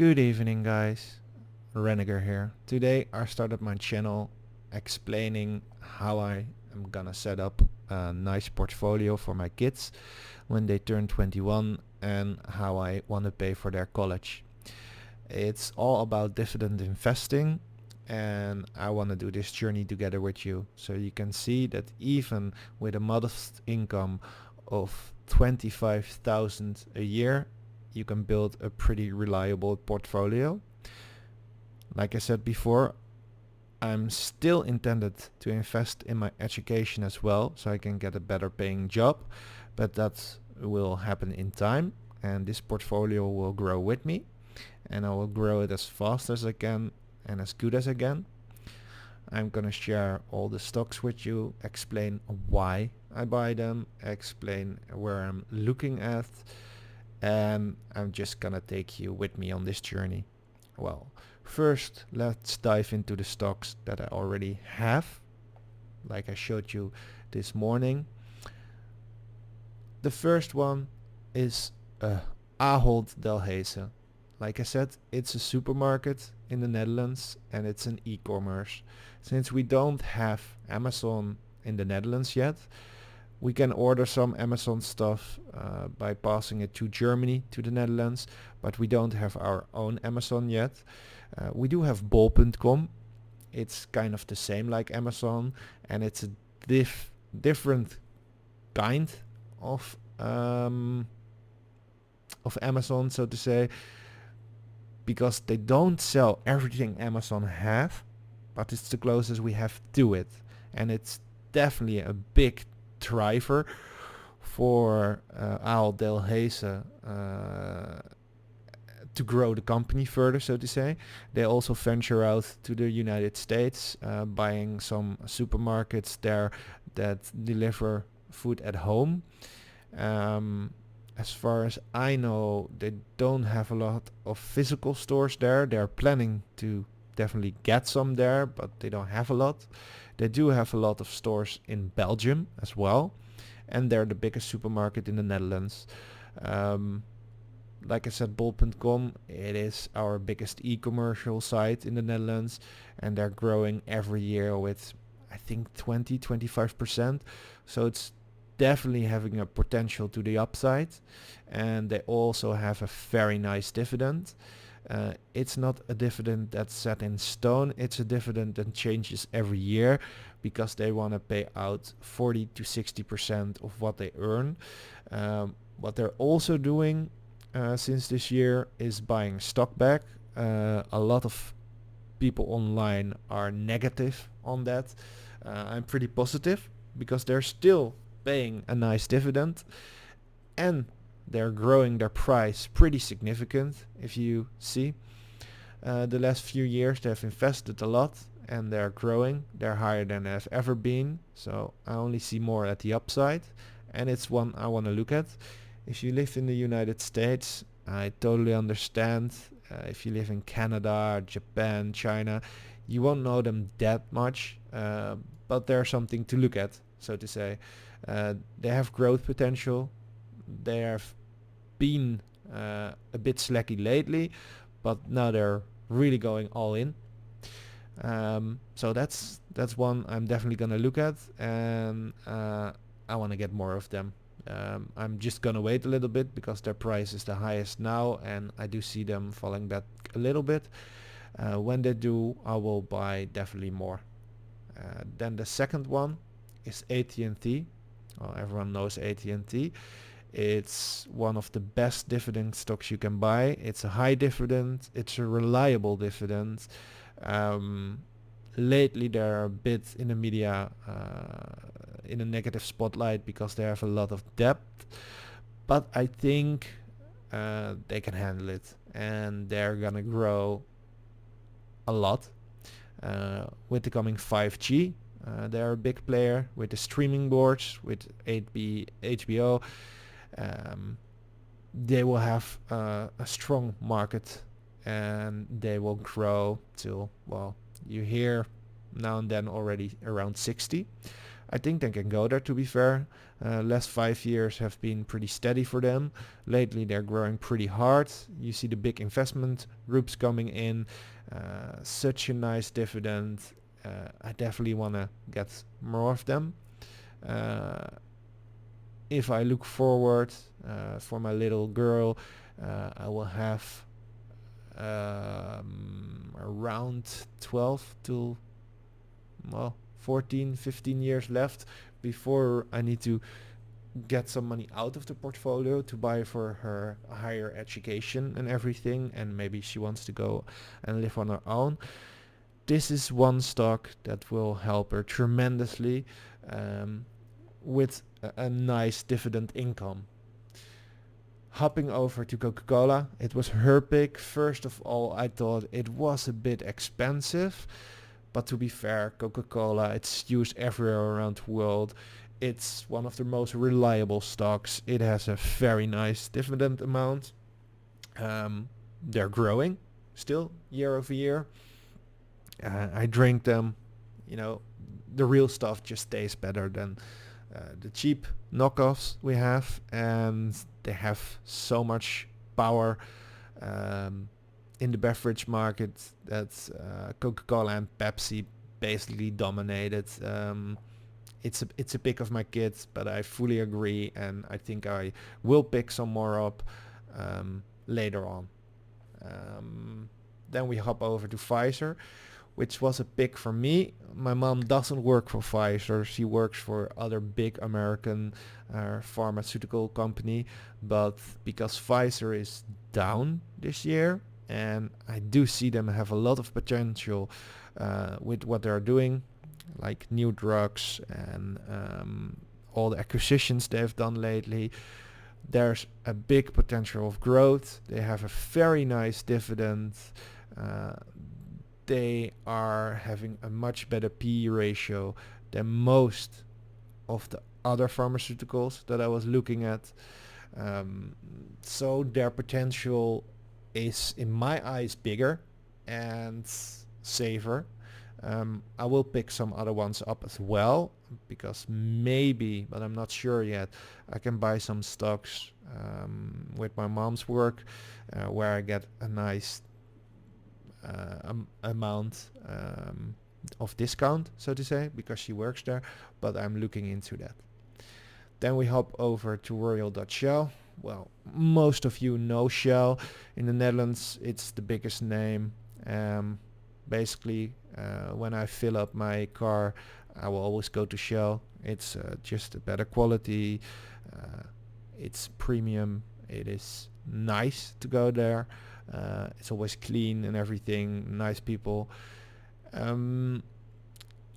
Good evening, guys. Renegar here. Today I started my channel explaining how I am gonna set up a nice portfolio for my kids when they turn 21 and how I want to pay for their college. It's all about dividend investing, and I want to do this journey together with you so you can see that even with a modest income of 25,000 a year, you can build a pretty reliable portfolio. Like I said before, I'm still intended to invest in my education as well so I can get a better paying job, but that will happen in time, and this portfolio will grow with me, and I will grow it as fast as I can and as good as I can. I'm gonna share all the stocks with you, explain why I buy them, explain where I'm looking at, and I'm just gonna take you with me on this journey. Well, first let's dive into the stocks that I already have, like I showed you this morning. The first one is Ahold Delhaize. Like I said, it's a supermarket in the Netherlands and it's an e-commerce. Since we don't have Amazon in the Netherlands yet, we can order some Amazon stuff by passing it to Germany, to the Netherlands, but we don't have our own Amazon yet. We do have bol.com. It's kind of the same like Amazon, and it's a different kind of Amazon, so to say, because they don't sell everything Amazon have, but it's the closest we have to it, and it's definitely a big driver for Ahold Delhaize to grow the company further, so to say. They also venture out to the United States, buying some supermarkets there that deliver food at home. As far as I know, they don't have a lot of physical stores there. They're planning to definitely get some there, but they don't have a lot. They do have a lot of stores in Belgium as well, and they're the biggest supermarket in the Netherlands. Like I said, bol.com, it is our biggest e-commercial site in the Netherlands, and they're growing every year with, I think, 20-25%. So it's definitely having a potential to the upside, and they also have a very nice dividend. It's not a dividend that's set in stone, it's a dividend that changes every year because they want to pay out 40-60% of what they earn. What they're also doing since this year is buying stock back. A lot of people online are negative on that. I'm pretty positive because they're still paying a nice dividend and they're growing their price pretty significant. If you see the last few years, they've invested a lot and they're growing. They're higher than they've ever been, so I only see more at the upside, and it's one I want to look at. If you live in the United States, I totally understand. If you live in Canada, Japan, China, you won't know them that much, but they're something to look at, so to say. They have growth potential. They have been a bit slacky lately, but now they're really going all in. So that's one I'm definitely gonna look at, and I want to get more of them. I'm just gonna wait a little bit because their price is the highest now, and I do see them falling back a little bit. When they do, I will buy definitely more. Then the second one is AT&T. Well, everyone knows AT&T. It's one of the best dividend stocks you can buy. It's a high dividend. It's a reliable dividend. Lately, they're a bit in the media in a negative spotlight because they have a lot of debt. But I think they can handle it, and they're gonna grow a lot with the coming 5G. They're a big player with the streaming boards, with HBO. They will have a strong market, and they will grow till, well, you hear now and then already around 60. I think they can go there, to be fair. Last 5 years have been pretty steady for them. Lately they're growing pretty hard. You see the big investment groups coming in. Such a nice dividend. I definitely want to get more of them. Uh, if I look forward for my little girl, I will have around 12 to, well, 14, 15 years left before I need to get some money out of the portfolio to buy for her higher education and everything, and maybe she wants to go and live on her own. This is one stock that will help her tremendously, with a nice dividend income. Hopping over to Coca-Cola, it was her pick. First of all, I thought it was a bit expensive, but to be fair, Coca-Cola, it's used everywhere around the world. It's one of the most reliable stocks. It has a very nice dividend amount. They're growing still year over year. I drink them. You know, the real stuff just tastes better than the cheap knockoffs we have, and they have so much power in the beverage market that Coca-Cola and Pepsi basically dominated. It's a pick of my kids, but I fully agree, and I think I will pick some more up later on. Then we hop over to Pfizer, which was a pick for me. My mom doesn't work for Pfizer. She works for other big American pharmaceutical company. But because Pfizer is down this year, and I do see them have a lot of potential with what they're doing, like new drugs and all the acquisitions they've done lately. There's a big potential of growth. They have a very nice dividend. They are having a much better PE ratio than most of the other pharmaceuticals that I was looking at. So their potential is, in my eyes, bigger and safer. I will pick some other ones up as well, because maybe, but I'm not sure yet, I can buy some stocks with my mom's work where I get a nice amount of discount, so to say, because she works there, but I'm looking into that. Then we hop over to Royal Dutch Shell. Well, most of you know Shell. In the Netherlands, it's the biggest name. Basically, when I fill up my car, I will always go to Shell. It's just a better quality. It's premium. It is nice to go there. It's always clean and everything. Nice people.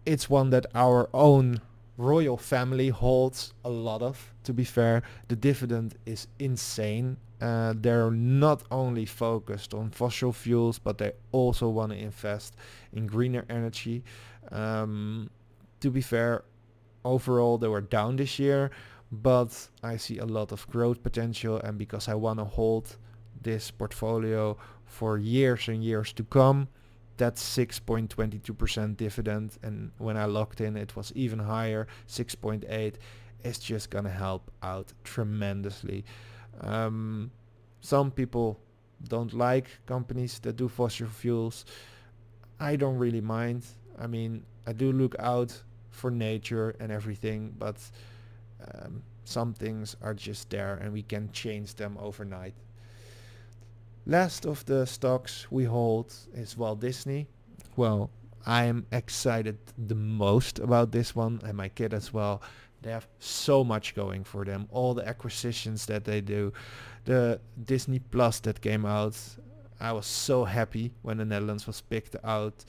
It's one that our own royal family holds a lot of, to be fair. The dividend is insane. They're not only focused on fossil fuels, but they also want to invest in greener energy. To be fair, overall they were down this year, but I see a lot of growth potential, and because I want to hold this portfolio for years and years to come, that's 6.22% dividend, and when I locked in it was even higher, 6.8. It's just gonna help out tremendously. Some people don't like companies that do fossil fuels. I don't really mind. I mean, I do look out for nature and everything, but some things are just there and we can change them overnight. Last of the stocks we hold is Walt Disney. Well, I am excited the most about this one, and my kid as well. They have so much going for them. All the acquisitions that they do. The Disney Plus that came out. I was so happy when the Netherlands was picked out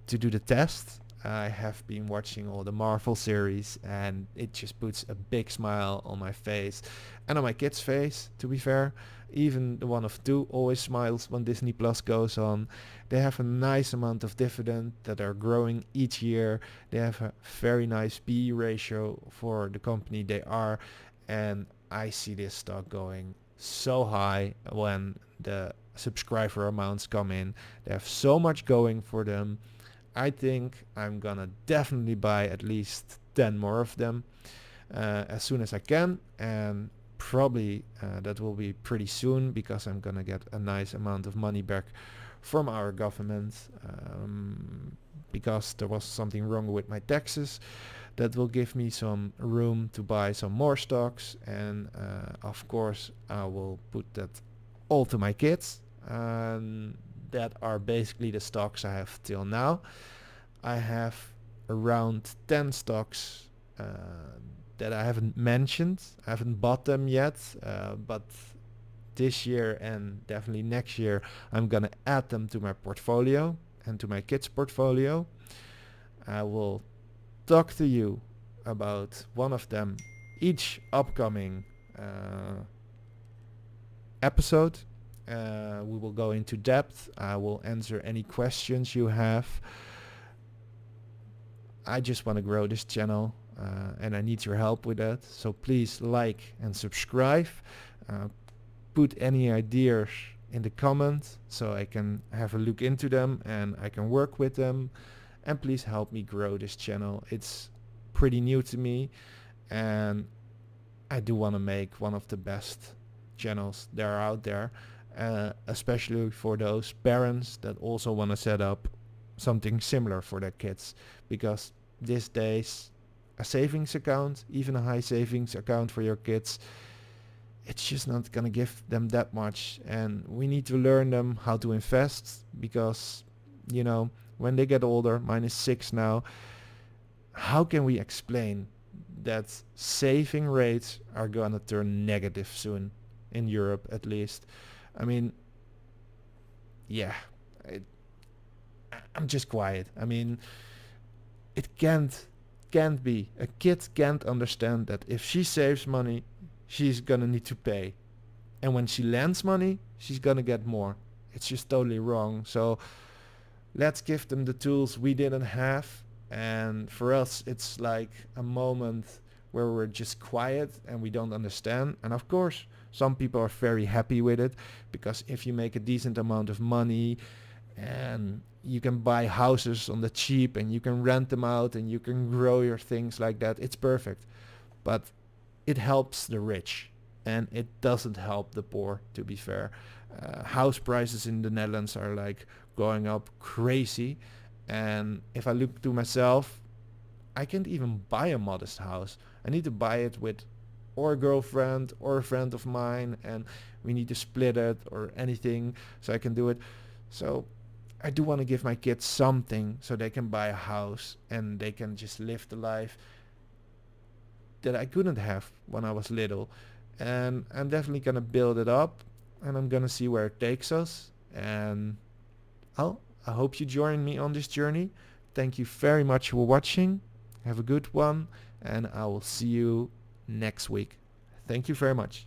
to do the test. I have been watching all the Marvel series, and it just puts a big smile on my face and on my kid's face, to be fair. Even the one of two always smiles when Disney Plus goes on. They have a nice amount of dividend that are growing each year. They have a very nice PE ratio for the company they are, and I see this stock going so high when the subscriber amounts come in. They have so much going for them. I think I'm gonna definitely buy at least 10 more of them as soon as I can, and probably that will be pretty soon because I'm gonna get a nice amount of money back from our government because there was something wrong with my taxes. That will give me some room to buy some more stocks, and of course I will put that all to my kids. That are basically the stocks I have till now. I have around 10 stocks that I haven't mentioned. I haven't bought them yet, but this year and definitely next year I'm gonna add them to my portfolio and to my kids' portfolio. I will talk to you about one of them each upcoming episode. We will go into depth. I will answer any questions you have. I just want to grow this channel and I need your help with that. So please like and subscribe. Put any ideas in the comments so I can have a look into them and I can work with them. And please help me grow this channel. It's pretty new to me and I do want to make one of the best channels that are out there, especially for those parents that also want to set up something similar for their kids, because these days a savings account, even a high savings account for your kids, it's just not going to give them that much, and we need to learn them how to invest because, you know, when they get older, mine is 6 now, how can we explain that saving rates are going to turn negative soon in Europe at least? I mean, yeah, I'm just quiet. I mean, it can't be. A kid can't understand that if she saves money, she's gonna need to pay. And when she lends money, she's gonna get more. It's just totally wrong. So let's give them the tools we didn't have. And for us, it's like a moment where we're just quiet and we don't understand. And of course, some people are very happy with it because if you make a decent amount of money and you can buy houses on the cheap and you can rent them out and you can grow your things like that, it's perfect. But it helps the rich and it doesn't help the poor, to be fair. House prices in the Netherlands are like going up crazy, and if I look to myself, I can't even buy a modest house. I need to buy it with or a girlfriend or a friend of mine, and we need to split it or anything so I can do it. So I do want to give my kids something so they can buy a house and they can just live the life that I couldn't have when I was little. And I'm definitely going to build it up and I'm going to see where it takes us. And I hope you join me on this journey. Thank you very much for watching. Have a good one and I will see you next week. Thank you very much.